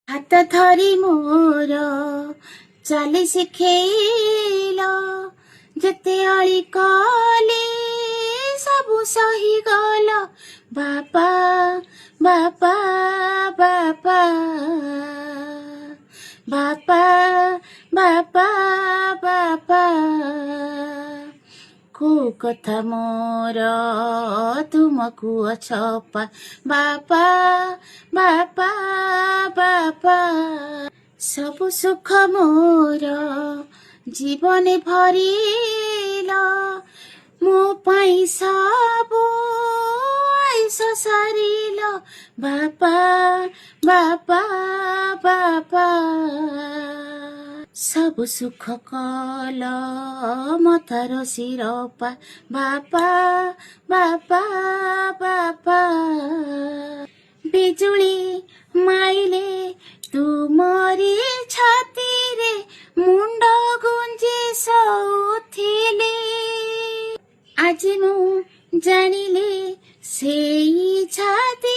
ହାତ ଧରି ମୋର ଚାଲି ଶିଖେଇଲ, ଯେତେ ଅଳି କଲି ସବୁ ସହିଗଲ। ବାପା ବାପା ବାପା ବାପା ବାପା ବାପା, କୋଉ କଥା ମୋର ତୁମକୁ ଅଛପା। ବାପା ବାପା ବାପା, ସବୁ ସୁଖ ମୋର ଜୀବନେ ଭରିଲ, ମୋ ପାଇଁ ସବୁ ଆଇସ ସାରିଲ। ବାପା ବାପା ବାପା, ସବୁ ସୁଖ କଲ ମଥାର ଶିରପା। ବାପା ବାପା ବାପା, ବିଜୁଳି ମାଇଲେ ତୁମରି ଛାତିରେ ମୁଣ୍ଡ ଗୁଞ୍ଜି ଶୋଉଥିଲି। ଆଜି ମୁଁ ଜାଣିଲି ସେଇ ଛାତି